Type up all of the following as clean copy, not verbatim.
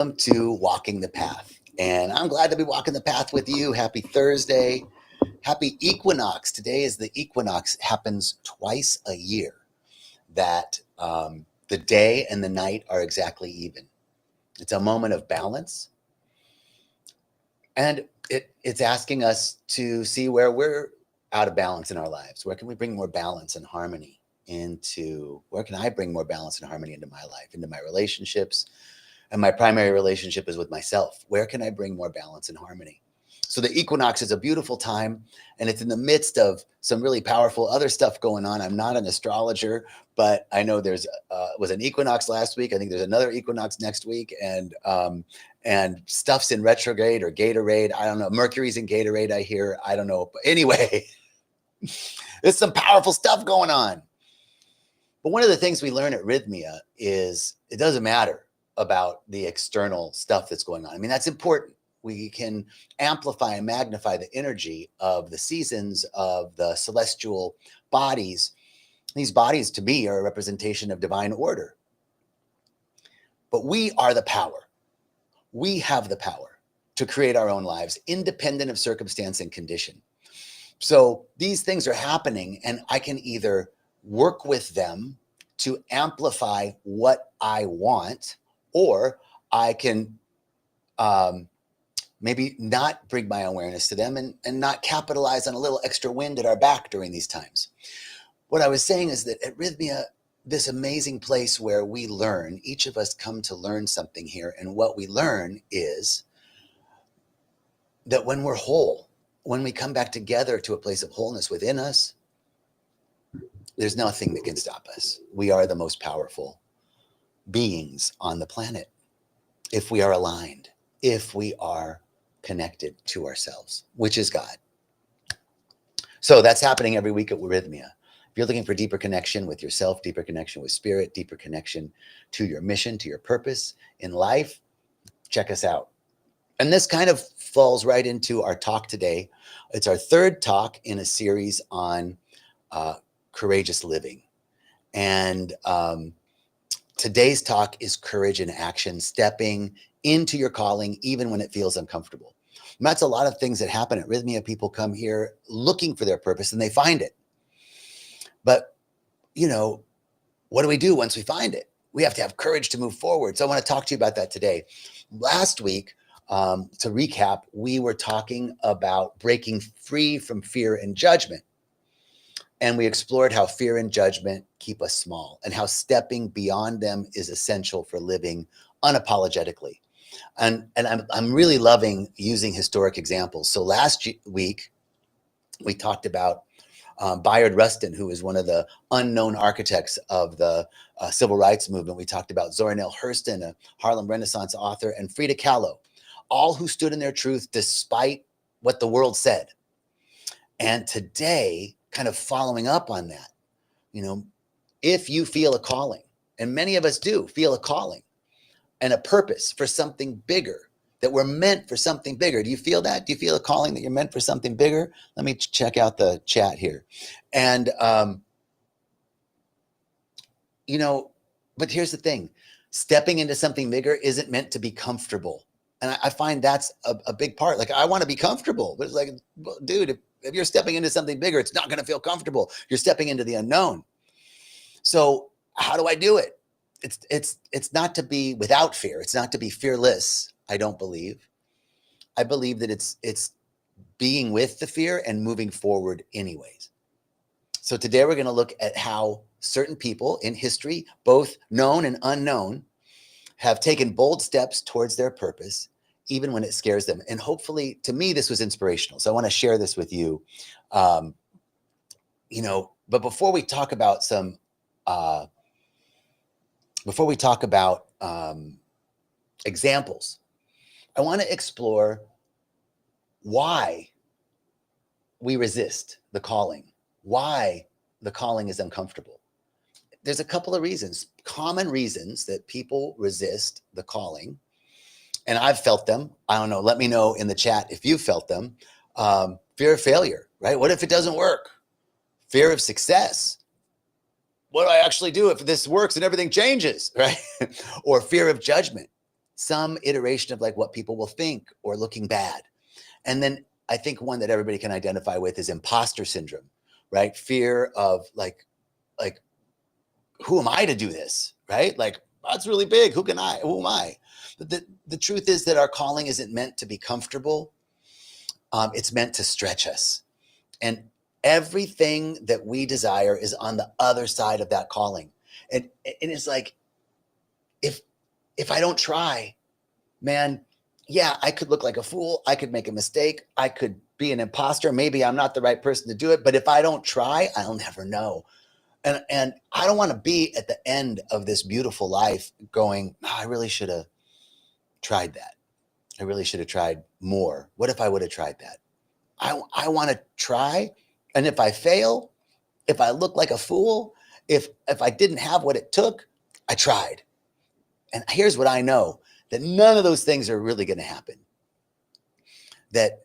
Welcome to Walking the Path. And I'm glad to be walking the path with you. Happy Thursday. Happy equinox. Today is the equinox. It happens twice a year that the day and the night are exactly even. It's a moment of balance. And it's asking us to see where we're out of balance in our lives. Where can we bring more balance and harmony where can I bring more balance and harmony into my life, into my relationships? And my primary relationship is with myself. Where can I bring more balance and harmony? So the equinox is a beautiful time, and it's in the midst of some really powerful other stuff going on. I'm not an astrologer, but I know there's was an equinox last week. I think there's another equinox next week, and stuff's in retrograde or Gatorade. I don't know. Mercury's in Gatorade, I hear. I don't know. But anyway, there's some powerful stuff going on. But one of the things we learn at Rythmia is it doesn't matter about the external stuff that's going on. I mean, that's important. We can amplify and magnify the energy of the seasons, of the celestial bodies. These bodies, to me, are a representation of divine order. But we are the power. We have the power to create our own lives, independent of circumstance and condition. So these things are happening, and I can either work with them to amplify what I want, or I can maybe not bring my awareness to them and not capitalize on a little extra wind at our back during these times. What I was saying is that at Rythmia, this amazing place where we learn, each of us come to learn something here. And what we learn is that when we're whole, when we come back together to a place of wholeness within us, there's nothing that can stop us. We are the most powerful beings on the planet if we are aligned, if we are connected to ourselves, which is God. So that's happening every week at Rythmia. If you're looking for deeper connection with yourself, deeper connection with spirit, deeper connection to your mission, to your purpose in life, check us out. And this kind of falls right into our talk today. It's our third talk in a series on courageous living. And today's talk is courage in action, stepping into your calling, even when it feels uncomfortable. And that's a lot of things that happen at Rythmia. People come here looking for their purpose and they find it. But, what do we do once we find it? We have to have courage to move forward. So I want to talk to you about that today. Last week, to recap, we were talking about breaking free from fear and judgment. And we explored how fear and judgment keep us small and how stepping beyond them is essential for living unapologetically. And I'm really loving using historic examples. So last week, we talked about Bayard Rustin, who is one of the unknown architects of the civil rights movement. We talked about Zora Neale Hurston, a Harlem Renaissance author, and Frida Kahlo, all who stood in their truth despite what the world said. And today, kind of following up on that, if you feel a calling, and many of us do feel a calling and a purpose for something bigger, that we're meant for something bigger. Do you feel that? Do you feel a calling that you're meant for something bigger? Let me check out the chat here. And, but here's the thing. Stepping into something bigger isn't meant to be comfortable. And I find that's a big part. Like, I want to be comfortable, but it's like, dude, if you're stepping into something bigger, it's not going to feel comfortable. You're stepping into the unknown. So how do I do it? It's not to be without fear. It's not to be fearless. I don't believe. I believe that it's being with the fear and moving forward anyways. So today we're going to look at how certain people in history, both known and unknown, have taken bold steps towards their purpose, even when it scares them. And hopefully, to me, this was inspirational. So I want to share this with you. But before we talk about examples, I want to explore why we resist the calling, why the calling is uncomfortable. There's a couple of reasons, common reasons that people resist the calling. And I've felt them. I don't know. Let me know in the chat if you felt them. Fear of failure, right? What if it doesn't work? Fear of success. What do I actually do if this works and everything changes, right? Or fear of judgment. some iteration of like what people will think or looking bad. And then I think one that everybody can identify with is imposter syndrome, right? Fear of like, who am I to do this, right? Like, that's really big. Who am I? But the truth is that our calling isn't meant to be comfortable. It's meant to stretch us. And everything that we desire is on the other side of that calling. And it's like, if I don't try, man, yeah, I could look like a fool. I could make a mistake. I could be an imposter. Maybe I'm not the right person to do it. But if I don't try, I'll never know. And I don't want to be at the end of this beautiful life going, oh, I really should have tried that. I really should have tried more. What if I would have tried that? I want to try. And if I fail, if I look like a fool, if I didn't have what it took, I tried. And here's what I know, that none of those things are really going to happen. That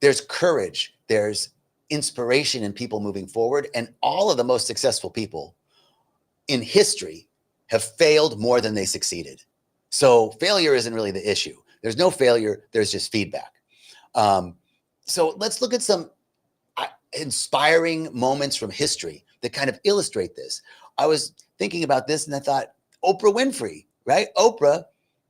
there's courage, there's inspiration in people moving forward. And all of the most successful people in history have failed more than they succeeded. So failure isn't really the issue. There's no failure. There's just feedback. So let's look at some inspiring moments from history that kind of illustrate this. I was thinking about this and I thought, Oprah Winfrey, right? Oprah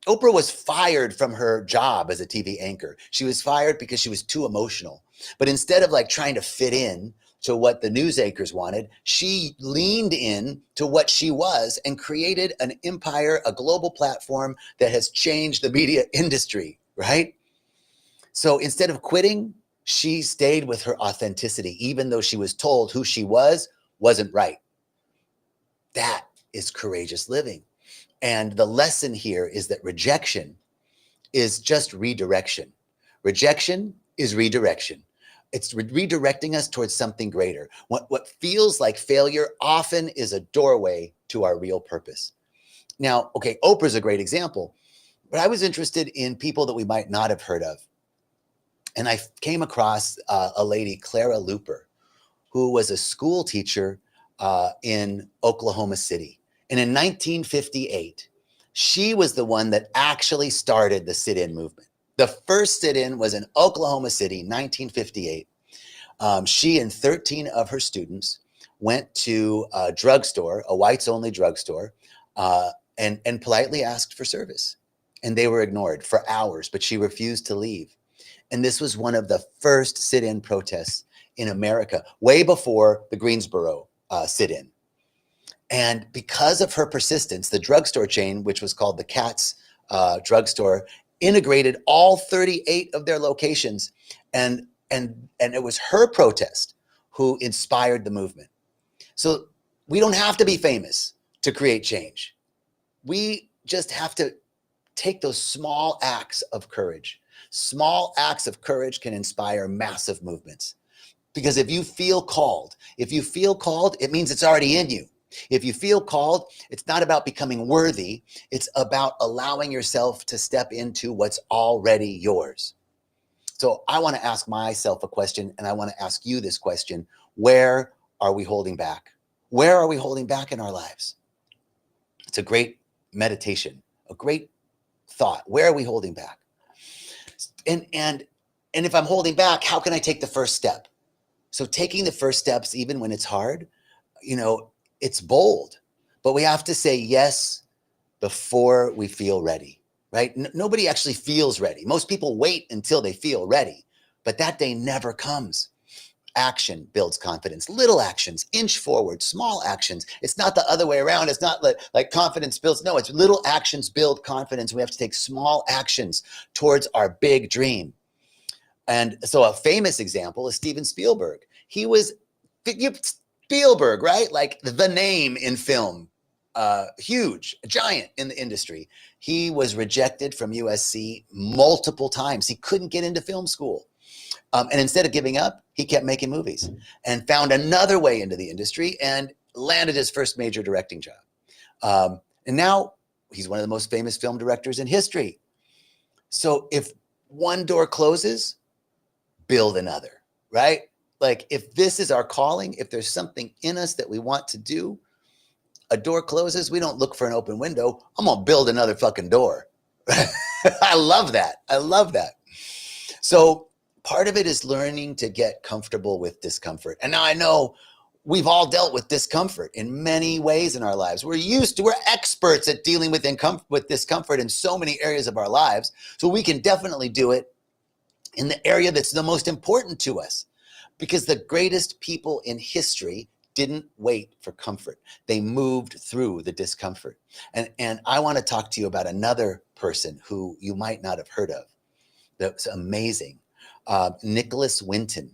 was fired from her job as a TV anchor. She was fired because she was too emotional. But instead of like trying to fit in to what the news anchors wanted, she leaned in to what she was and created an empire, a global platform that has changed the media industry, right? So instead of quitting, she stayed with her authenticity, even though she was told who she wasn't right. That is courageous living. And the lesson here is that rejection is just redirection. Rejection is redirection. It's redirecting us towards something greater. What feels like failure often is a doorway to our real purpose. Now, okay, Oprah's a great example, but I was interested in people that we might not have heard of. And I came across a lady, Clara Luper, who was a school teacher in Oklahoma City. And in 1958, she was the one that actually started the sit-in movement. The first sit-in was in Oklahoma City, 1958. She and 13 of her students went to a drugstore, a whites-only drugstore, and politely asked for service. And they were ignored for hours, but she refused to leave. And this was one of the first sit-in protests in America, way before the Greensboro sit-in. And because of her persistence, the drugstore chain, which was called the Katz drugstore, integrated all 38 of their locations. And it was her protest who inspired the movement. So we don't have to be famous to create change. We just have to take those small acts of courage. Small acts of courage can inspire massive movements. Because if you feel called, it means it's already in you. If you feel called, it's not about becoming worthy. It's about allowing yourself to step into what's already yours. So I want to ask myself a question, and I want to ask you this question. Where are we holding back? Where are we holding back in our lives? It's a great meditation, a great thought. Where are we holding back? And if I'm holding back, how can I take the first step? So taking the first steps, even when it's hard, it's bold, but we have to say yes before we feel ready, right? Nobody actually feels ready. Most people wait until they feel ready, but that day never comes. Action builds confidence. Little actions, inch forward, small actions. It's not the other way around. It's not like confidence builds. No, it's little actions build confidence. We have to take small actions towards our big dream. And so a famous example is Steven Spielberg. He was Spielberg, right? Like the name in film, huge, a giant in the industry. He was rejected from USC multiple times. He couldn't get into film school. And instead of giving up, he kept making movies and found another way into the industry and landed his first major directing job. And now he's one of the most famous film directors in history. So if one door closes, build another, right? Like if this is our calling, if there's something in us that we want to do, a door closes, we don't look for an open window. I'm going to build another fucking door. I love that. I love that. So part of it is learning to get comfortable with discomfort. And now I know we've all dealt with discomfort in many ways in our lives. We're experts at dealing with discomfort in so many areas of our lives. So we can definitely do it in the area that's the most important to us, because the greatest people in history didn't wait for comfort. They moved through the discomfort. And I want to talk to you about another person who you might not have heard of. That's amazing. Nicholas Winton.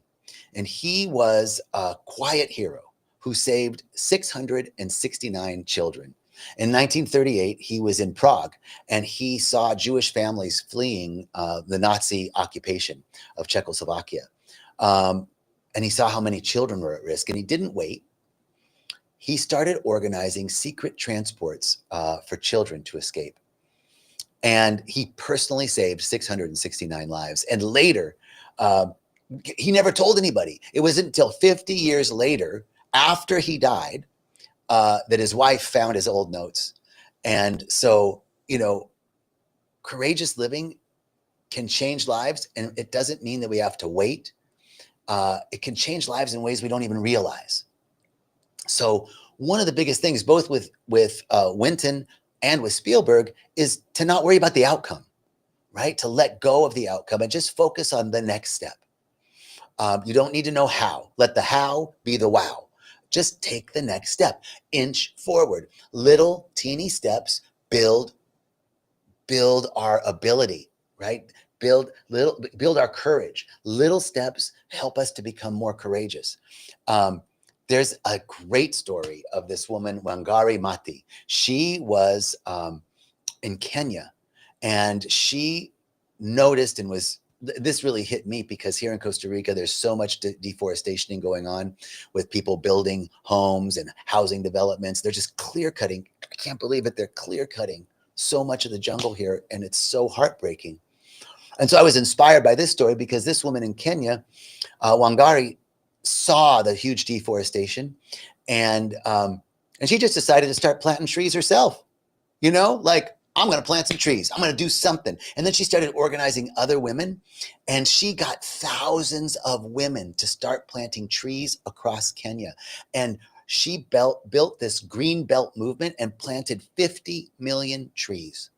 And he was a quiet hero who saved 669 children. In 1938, he was in Prague, and he saw Jewish families fleeing the Nazi occupation of Czechoslovakia. And he saw how many children were at risk, and he didn't wait. He started organizing secret transports for children to escape. And he personally saved 669 lives. And later, he never told anybody. It wasn't until 50 years later, after he died, that his wife found his old notes. And so, courageous living can change lives. And it doesn't mean that we have to wait. It can change lives in ways we don't even realize. So one of the biggest things, both with Winton and with Spielberg, is to not worry about the outcome, right? To let go of the outcome and just focus on the next step. You don't need to know how. Let the how be the wow. Just take the next step. Inch forward. Little teeny steps build our ability, right? Build our courage. Little steps help us to become more courageous. There's a great story of this woman, Wangari Maathai. She was in Kenya, and she noticed and this really hit me, because here in Costa Rica, there's so much deforestation going on with people building homes and housing developments. They're just clear cutting. I can't believe it. They're clear cutting so much of the jungle here, and it's so heartbreaking. And so I was inspired by this story, because this woman in Kenya, Wangari, saw the huge deforestation, and she just decided to start planting trees herself. Like, I'm going to plant some trees. I'm going to do something. And then she started organizing other women, and she got thousands of women to start planting trees across Kenya. And she built this green belt movement and planted 50 million trees.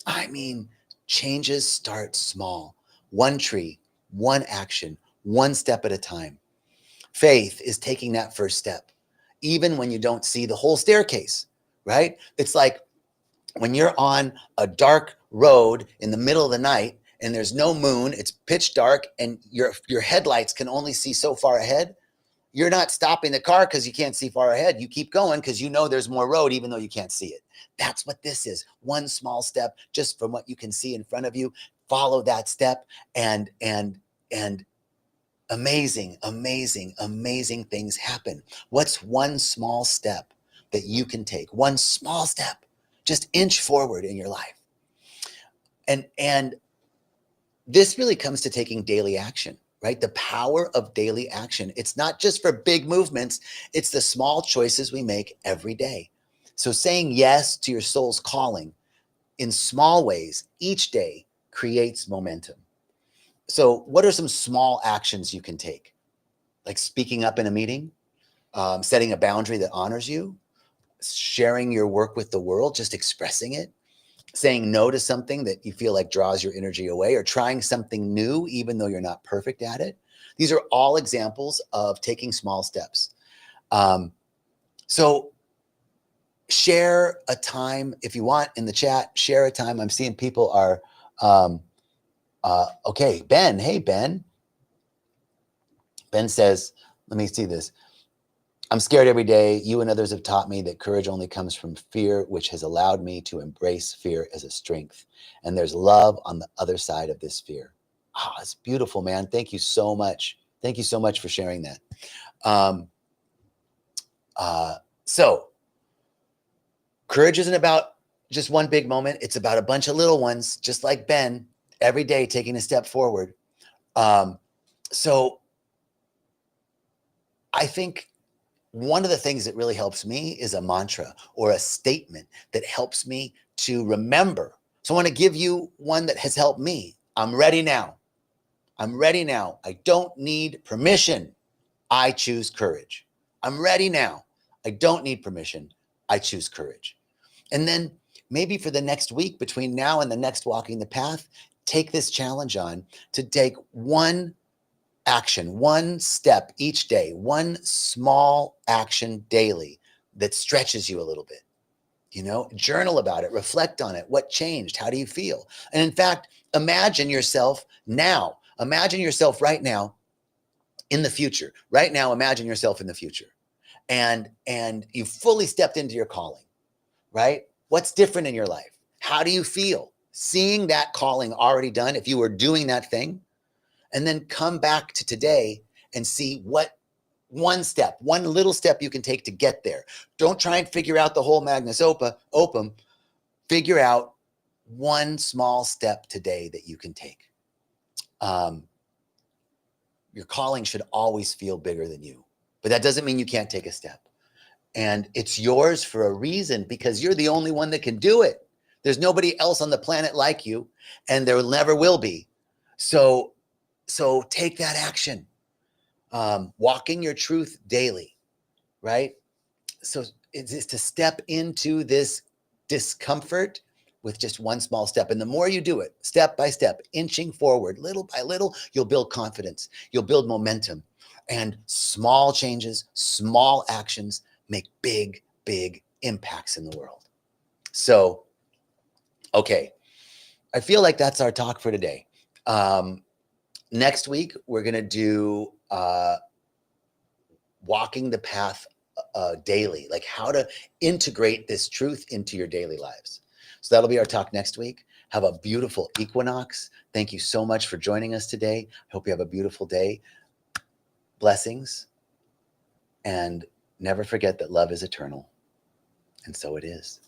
I mean, changes start small. One tree, one action, one step at a time. Faith is taking that first step, even when you don't see the whole staircase, right? It's like when you're on a dark road in the middle of the night and there's no moon, it's pitch dark, and your headlights can only see so far ahead. You're not stopping the car because you can't see far ahead. You keep going because you know there's more road, even though you can't see it. That's what this is. One small step, just from what you can see in front of you. Follow that step, and amazing, amazing, amazing things happen. What's one small step that you can take? One small step, just inch forward in your life. And this really comes to taking daily action, right? The power of daily action. It's not just for big movements, it's the small choices we make every day. So saying yes to your soul's calling in small ways each day creates momentum. So what are some small actions you can take? Like speaking up in a meeting, setting a boundary that honors you, sharing your work with the world, just expressing it, saying no to something that you feel like draws your energy away, or trying something new, even though you're not perfect at it. These are all examples of taking small steps. So share a time, if you want, in the chat. Share a time. I'm seeing people are, okay, Ben. Hey, Ben. Ben says, let me see this. I'm scared every day. You and others have taught me that courage only comes from fear, which has allowed me to embrace fear as a strength. And there's love on the other side of this fear. Oh, it's beautiful, man. Thank you so much. Thank you so much for sharing that. So courage isn't about just one big moment. It's about a bunch of little ones, just like Ben, every day taking a step forward. So I think one of the things that really helps me is a mantra or a statement that helps me to remember So I want to give you one that has helped me. I'm ready now. I'm ready now. I don't need permission. I choose courage. I'm ready now. I don't need permission. I choose courage. And then maybe for the next week, between now and the next walking the path, take this challenge on to take one action, one step each day, one small action daily that stretches you a little bit. Journal about it, reflect on it. What changed? How do you feel? And in fact, imagine yourself now. Imagine yourself right now in the future. Right now, imagine yourself in the future. And you fully stepped into your calling, right? What's different in your life? How do you feel seeing that calling already done if you were doing that thing? And then come back to today and see what one little step you can take to get there. Don't try and figure out the whole Magnus Opum. Figure out one small step today that you can take. Your calling should always feel bigger than you, but that doesn't mean you can't take a step. And it's yours for a reason, because you're the only one that can do it. There's nobody else on the planet like you, and there never will be. So take that action. Walking your truth daily, right? So it's to step into this discomfort with just one small step. And the more you do it, step by step, inching forward, little by little, you'll build confidence, you'll build momentum. And small changes, small actions make big, big impacts in the world. So, okay, I feel like that's our talk for today. Next week, we're going to do walking the path daily, like how to integrate this truth into your daily lives. So that'll be our talk next week. Have a beautiful equinox. Thank you so much for joining us today. I hope you have a beautiful day. Blessings. And never forget that love is eternal. And so it is.